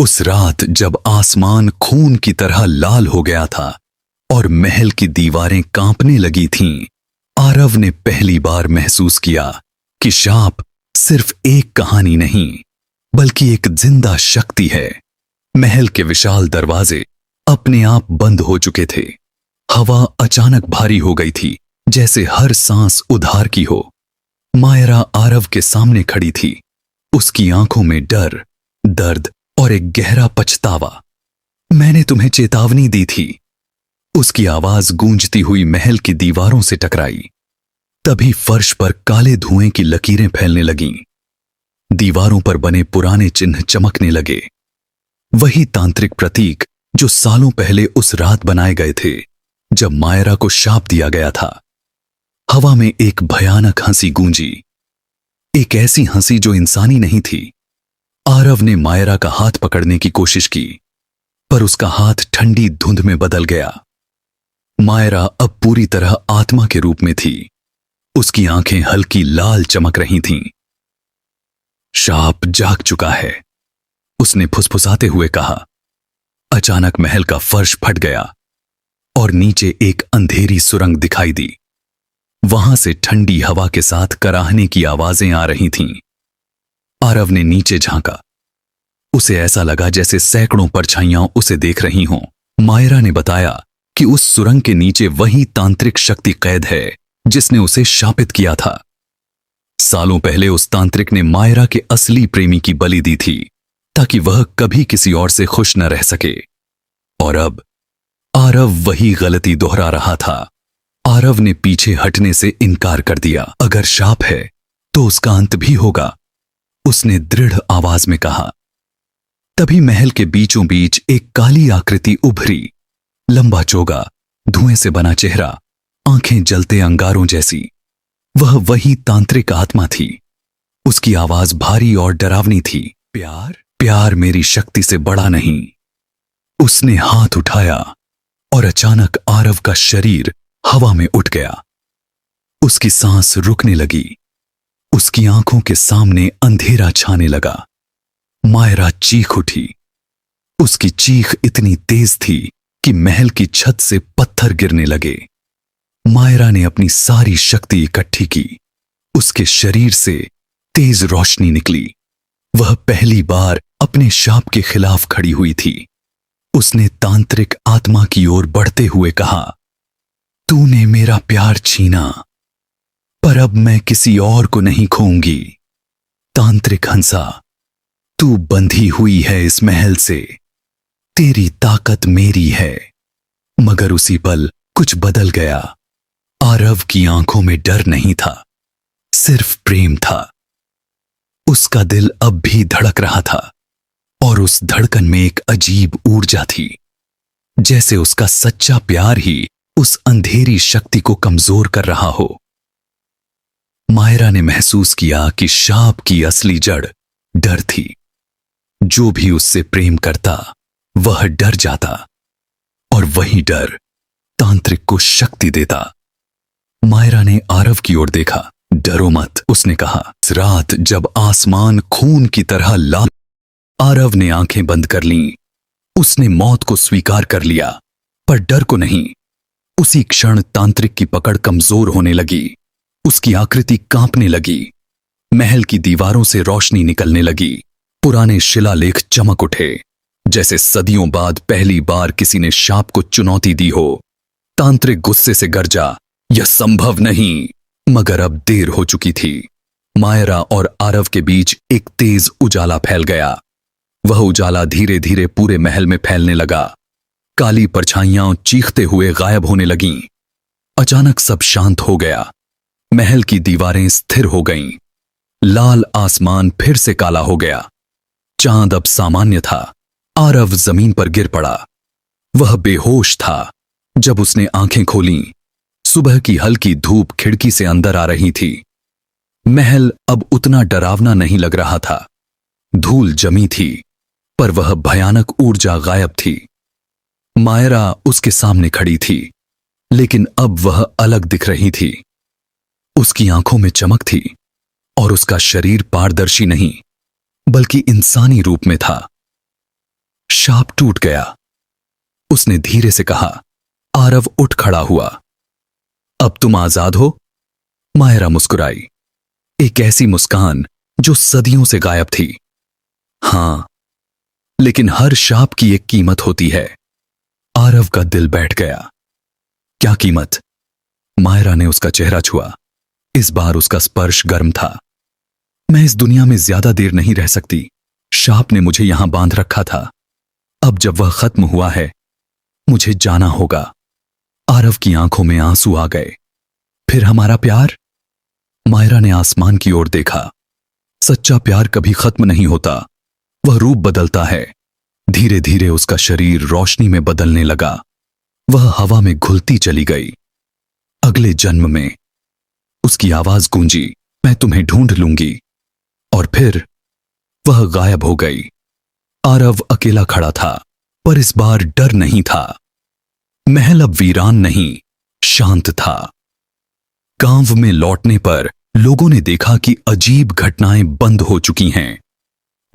उस रात जब आसमान खून की तरह लाल हो गया था और महल की दीवारें कांपने लगी थीं, आरव ने पहली बार महसूस किया कि शाप सिर्फ एक कहानी नहीं बल्कि एक जिंदा शक्ति है। महल के विशाल दरवाजे अपने आप बंद हो चुके थे। हवा अचानक भारी हो गई थी, जैसे हर सांस उधार की हो। मायरा आरव के सामने खड़ी थी, उसकी आंखों में डर, दर्द और एक गहरा पछतावा। मैंने तुम्हें चेतावनी दी थी। उसकी आवाज गूंजती हुई महल की दीवारों से टकराई। तभी फर्श पर काले धुएं की लकीरें फैलने लगीं। दीवारों पर बने पुराने चिन्ह चमकने लगे, वही तांत्रिक प्रतीक जो सालों पहले उस रात बनाए गए थे जब मायरा को शाप दिया गया था। हवा में एक भयानक हंसी गूंजी, एक ऐसी हंसी जो इंसानी नहीं थी। आरव ने मायरा का हाथ पकड़ने की कोशिश की, पर उसका हाथ ठंडी धुंध में बदल गया। मायरा अब पूरी तरह आत्मा के रूप में थी। उसकी आंखें हल्की लाल चमक रही थीं। शाप जाग चुका है, उसने फुसफुसाते हुए कहा। अचानक महल का फर्श फट गया और नीचे एक अंधेरी सुरंग दिखाई दी। वहां से ठंडी हवा के साथ कराहने की आवाजें आ रही थीं। आरव ने नीचे झांका। उसे ऐसा लगा जैसे सैकड़ों परछाइयां उसे देख रही हों। मायरा ने बताया कि उस सुरंग के नीचे वही तांत्रिक शक्ति कैद है जिसने उसे शापित किया था। सालों पहले उस तांत्रिक ने मायरा के असली प्रेमी की बलि दी थी ताकि वह कभी किसी और से खुश न रह सके। और अब आरव वही गलती दोहरा रहा था। आरव ने पीछे हटने से इनकार कर दिया। अगर शाप है तो उसका अंत भी होगा, उसने दृढ़ आवाज में कहा। तभी महल के बीचों बीच एक काली आकृति उभरी। लंबा चोगा, धुएं से बना चेहरा, आंखें जलते अंगारों जैसी। वह वही तांत्रिक आत्मा थी। उसकी आवाज भारी और डरावनी थी। प्यार, प्यार मेरी शक्ति से बड़ा नहीं। उसने हाथ उठाया और अचानक आरव का शरीर हवा में उठ गया। उसकी सांस रुकने लगी। उसकी आंखों के सामने अंधेरा छाने लगा। मायरा चीख उठी। उसकी चीख इतनी तेज थी कि महल की छत से पत्थर गिरने लगे। मायरा ने अपनी सारी शक्ति इकट्ठी की। उसके शरीर से तेज रोशनी निकली। वह पहली बार अपने शाप के खिलाफ खड़ी हुई थी। उसने तांत्रिक आत्मा की ओर बढ़ते हुए कहा, तूने मेरा प्यार छीना, पर अब मैं किसी और को नहीं खोऊंगी। तांत्रिक हंसा, तू बंधी हुई है इस महल से, तेरी ताकत मेरी है। मगर उसी पल कुछ बदल गया। आरव की आंखों में डर नहीं था, सिर्फ प्रेम था। उसका दिल अब भी धड़क रहा था और उस धड़कन में एक अजीब ऊर्जा थी, जैसे उसका सच्चा प्यार ही उस अंधेरी शक्ति को कमजोर कर रहा हो। मायरा ने महसूस किया कि शाप की असली जड़ डर थी। जो भी उससे प्रेम करता वह डर जाता, और वही डर तांत्रिक को शक्ति देता। मायरा ने आरव की ओर देखा। डरो मत, उसने कहा। इस रात जब आसमान खून की तरह लाल, आरव ने आंखें बंद कर लीं। उसने मौत को स्वीकार कर लिया, पर डर को नहीं। उसी क्षण तांत्रिक की पकड़ कमजोर होने लगी। उसकी आकृति कांपने लगी। महल की दीवारों से रोशनी निकलने लगी। पुराने शिलालेख चमक उठे, जैसे सदियों बाद पहली बार किसी ने शाप को चुनौती दी हो। तांत्रिक गुस्से से गरजा, यह संभव नहीं। मगर अब देर हो चुकी थी। मायरा और आरव के बीच एक तेज उजाला फैल गया। वह उजाला धीरे धीरे पूरे महल में फैलने लगा। काली परछाइयां चीखते हुए गायब होने लगीं। अचानक सब शांत हो गया। महल की दीवारें स्थिर हो गईं। लाल आसमान फिर से काला हो गया। चांद अब सामान्य था। आरव जमीन पर गिर पड़ा। वह बेहोश था। जब उसने आंखें खोलीं, सुबह की हल्की धूप खिड़की से अंदर आ रही थी। महल अब उतना डरावना नहीं लग रहा था। धूल जमी थी, पर वह भयानक ऊर्जा गायब थी। मायरा उसके सामने खड़ी थी, लेकिन अब वह अलग दिख रही थी। उसकी आंखों में चमक थी और उसका शरीर पारदर्शी नहीं बल्कि इंसानी रूप में था। शाप टूट गया। उसने धीरे से कहा। आरव उठ खड़ा हुआ। अब तुम आजाद हो? मायरा मुस्कुराई, एक ऐसी मुस्कान जो सदियों से गायब थी। हां, लेकिन हर शाप की एक कीमत होती है। आरव का दिल बैठ गया। क्या कीमत? मायरा ने उसका चेहरा छुआ। इस बार उसका स्पर्श गर्म था। मैं इस दुनिया में ज्यादा देर नहीं रह सकती। शाप ने मुझे यहां बांध रखा था। अब जब वह खत्म हुआ है, मुझे जाना होगा। आरव की आंखों में आंसू आ गए। फिर हमारा प्यार? मायरा ने आसमान की ओर देखा। सच्चा प्यार कभी खत्म नहीं होता, वह रूप बदलता है। धीरे धीरे उसका शरीर रोशनी में बदलने लगा। वह हवा में घुलती चली गई। अगले जन्म में उसकी आवाज गूंजी, मैं तुम्हें ढूंढ लूंगी। और फिर वह गायब हो गई। आरव अकेला खड़ा था, पर इस बार डर नहीं था। महल अब वीरान नहीं, शांत था। गांव में लौटने पर लोगों ने देखा कि अजीब घटनाएं बंद हो चुकी हैं।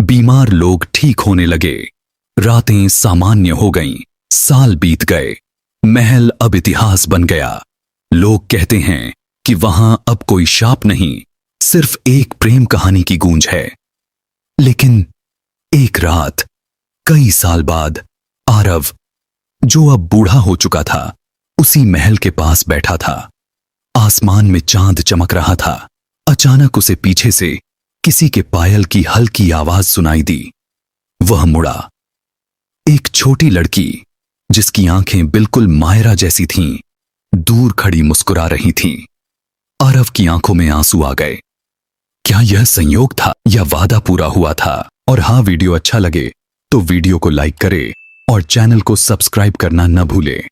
बीमार लोग ठीक होने लगे। रातें सामान्य हो गईं। साल बीत गए। महल अब इतिहास बन गया। लोग कहते हैं कि वहां अब कोई शाप नहीं, सिर्फ एक प्रेम कहानी की गूंज है। लेकिन एक रात, कई साल बाद, आरव, जो अब बूढ़ा हो चुका था, उसी महल के पास बैठा था। आसमान में चांद चमक रहा था। अचानक उसे पीछे से किसी के पायल की हल्की आवाज सुनाई दी। वह मुड़ा। एक छोटी लड़की, जिसकी आंखें बिल्कुल मायरा जैसी थीं, दूर खड़ी मुस्कुरा रही थी। आरव की आंखों में आंसू आ गए। क्या यह संयोग था या वादा पूरा हुआ था? और हाँ, वीडियो अच्छा लगे तो वीडियो को लाइक करें और चैनल को सब्सक्राइब करना न भूलें।